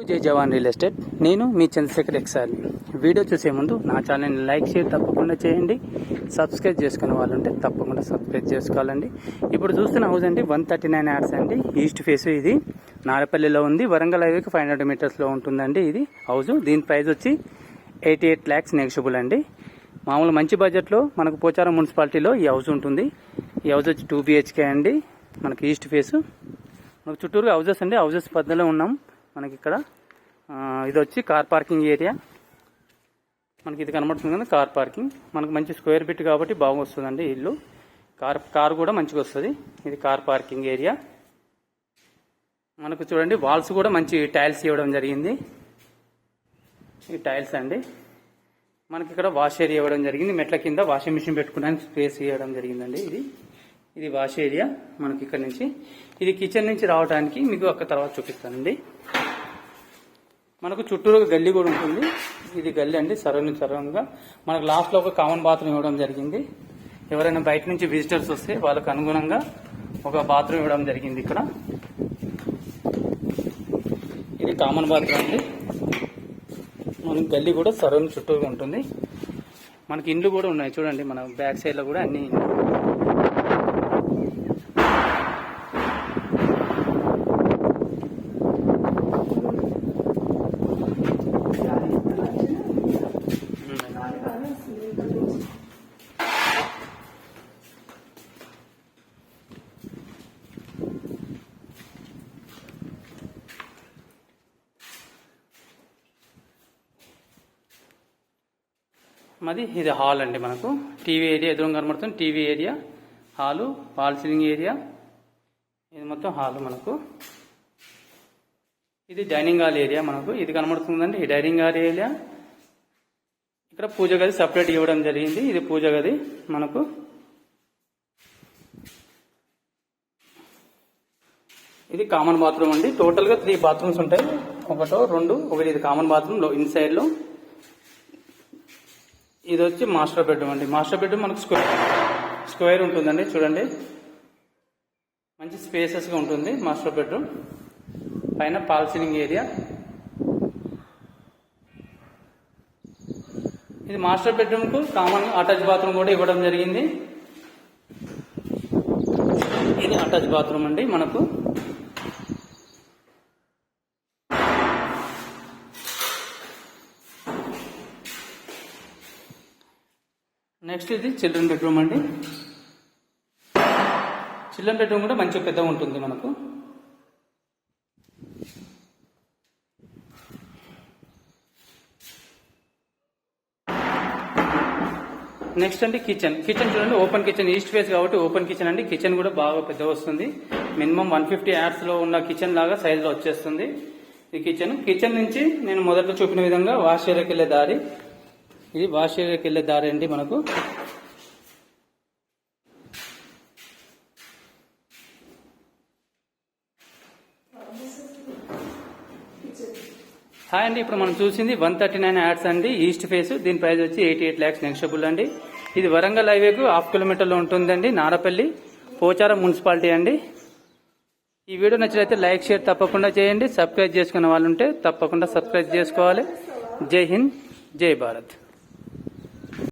జై జవాన్ real estate. నేను మీ Chandrasekhar ఎక్సార్ని. Video చూసే ముందు నా ఛానల్ని లైక్ షేర్ తప్పకుండా చేయండి. సబ్స్క్రైబ్ చేసుకునే వాళ్ళు ఉంటే తప్పకుండా సబ్స్క్రైబ్ చేసుకోవాలండి. ఇప్పుడు చూస్తున్న హౌస్ అండి 139 యార్డ్స్ అండి. ఈస్ట్ ఫేస్ ఇది నారపల్లిలో ఉంది. వరంగల్ హైవేకి 500 మీటర్స్లో ఉంటుందండి ఇది హౌస్. దీని ప్రైస్ వచ్చి 88 lakhs నెగిషియబుల్ అండి. మామూలు మంచి బడ్జెట్లో మనకు పోచారం మున్సిపాలిటీలో ఈ హౌస్ ఉంటుంది. ఈ హౌస్ వచ్చి 2 BHK అండి. మనకి ఈస్ట్ ఫేస్ మనకు చుట్టూరు హౌజెస్ అండి. హౌజెస్ పద్ధతిలో ఉన్నాం. మనకి ఇక్కడ ఇది వచ్చి కార్ పార్కింగ్ ఏరియా. మనకి ఇది కనబడుతుంది కదా కార్ పార్కింగ్. మనకు మంచి స్క్వేర్ ఫీట్ కాబట్టి బాగా వస్తుందండి ఇల్లు. కార్ కూడా మంచిగా వస్తుంది. ఇది కార్ పార్కింగ్ ఏరియా. మనకు చూడండి వాల్స్ కూడా మంచి టైల్స్ ఇవ్వడం జరిగింది. ఈ టైల్స్ అండి. మనకి ఇక్కడ వాష్ ఏరియా ఇవ్వడం జరిగింది. మెట్ల కింద వాషింగ్ మిషన్ పెట్టుకోవడానికి స్పేస్ ఇవ్వడం జరిగిందండి. ఇది వాష్ ఏరియా. మనకి ఇక్కడ నుంచి ఇది కిచెన్ నుంచి రావడానికి మీకు అక్కడ తర్వాత చూపిస్తానండి. మనకు చుట్టూరు గల్లీ కూడా ఉంటుంది. ఇది గల్లీ అండి. సరౌండింగ్గా మనకు లాస్ట్లో ఒక కామన్ బాత్రూమ్ ఇవ్వడం జరిగింది. ఎవరైనా బయట నుంచి విజిటర్స్ వస్తే వాళ్ళకు అనుగుణంగా ఒక బాత్రూమ్ ఇవ్వడం జరిగింది. ఇక్కడ ఇది కామన్ బాత్రూమ్ అండి. మనకి గల్లీ కూడా సరౌండింగ్ చుట్టూగా ఉంటుంది. మనకి ఇండ్లు కూడా ఉన్నాయి చూడండి. మన బ్యాక్ సైడ్లో కూడా అన్ని మాది ఇది హాల్ అండి. మనకు టీవీ ఏరియా ఎదురుగా కనబడుతుంది. TV area, hall, wall ceiling area. ఇది మొత్తం హాల్. మనకు ఇది డైనింగ్ హాల్ ఏరియా. మనకు ఇది కనబడుతుందండి. ఈ డైనింగ్ హాల్ ఏరియా. ఇక్కడ పూజ గది సపరేట్ ఇవ్వడం జరిగింది. ఇది పూజ గది. మనకు ఇది కామన్ బాత్రూమ్ అండి. టోటల్గా 3 బాత్రూమ్స్ ఉంటాయి. ఒకటి ఇది కామన్ బాత్రూమ్ ఇన్సైడ్ లో. ఇది వచ్చి మాస్టర్ బెడ్రూమ్ అండి. మాస్టర్ బెడ్రూమ్ మనకు స్క్వేర్ ఉంటుందండి. చూడండి మంచి స్పేసెస్ గా ఉంటుంది మాస్టర్ బెడ్రూమ్. పైన పాల్ సీలింగ్ ఏరియా. ఇది మాస్టర్ బెడ్రూమ్ కు కామన్ అటాచ్ బాత్రూమ్ కూడా ఇవ్వడం జరిగింది. ఇది అటాచ్ బాత్రూమ్ అండి. మనకు నెక్స్ట్ ఇది చిల్డ్రన్ బెడ్రూమ్ అండి. చిల్డ్రన్ బెడ్రూమ్ కూడా మంచి పెద్దగా ఉంటుంది మనకు. నెక్స్ట్ అండి కిచెన్ చూడండి. ఓపెన్ కిచెన్, ఈస్ట్ ఫేస్ కాబట్టి ఓపెన్ కిచెన్ అండి. కిచెన్ కూడా బాగా పెద్దగా వస్తుంది. మినిమం 150 yards లో ఉన్న కిచెన్ లాగా సైజ్ లో వచ్చేస్తుంది ఈ కిచెన్ నుంచి నేను మొదట్లో చూపిన విధంగా వాష్ ఏరియాకి వెళ్లే దారి. ఇది వాష్ ఏరియాకి వెళ్లే దారి అండి. మనకు హాయ్ అండి. ఇప్పుడు మనం చూసింది 139 యార్డ్స్ అండి. East face. దీని ప్రైస్ వచ్చి 88 lakhs నెగిషియబుల్ అండి. ఇది వరంగల్ హైవేకు 1/2 kilometer ఉంటుందండి. నారపల్లి పోచారం మున్సిపాలిటీ అండి. ఈ వీడియో నచ్చినట్లయితే లైక్ షేర్ తప్పకుండా చేయండి. సబ్స్క్రైబ్ చేసుకున్న వాళ్ళు ఉంటే తప్పకుండా సబ్స్క్రైబ్ చేసుకోవాలి. జై హింద్, జై భారత్.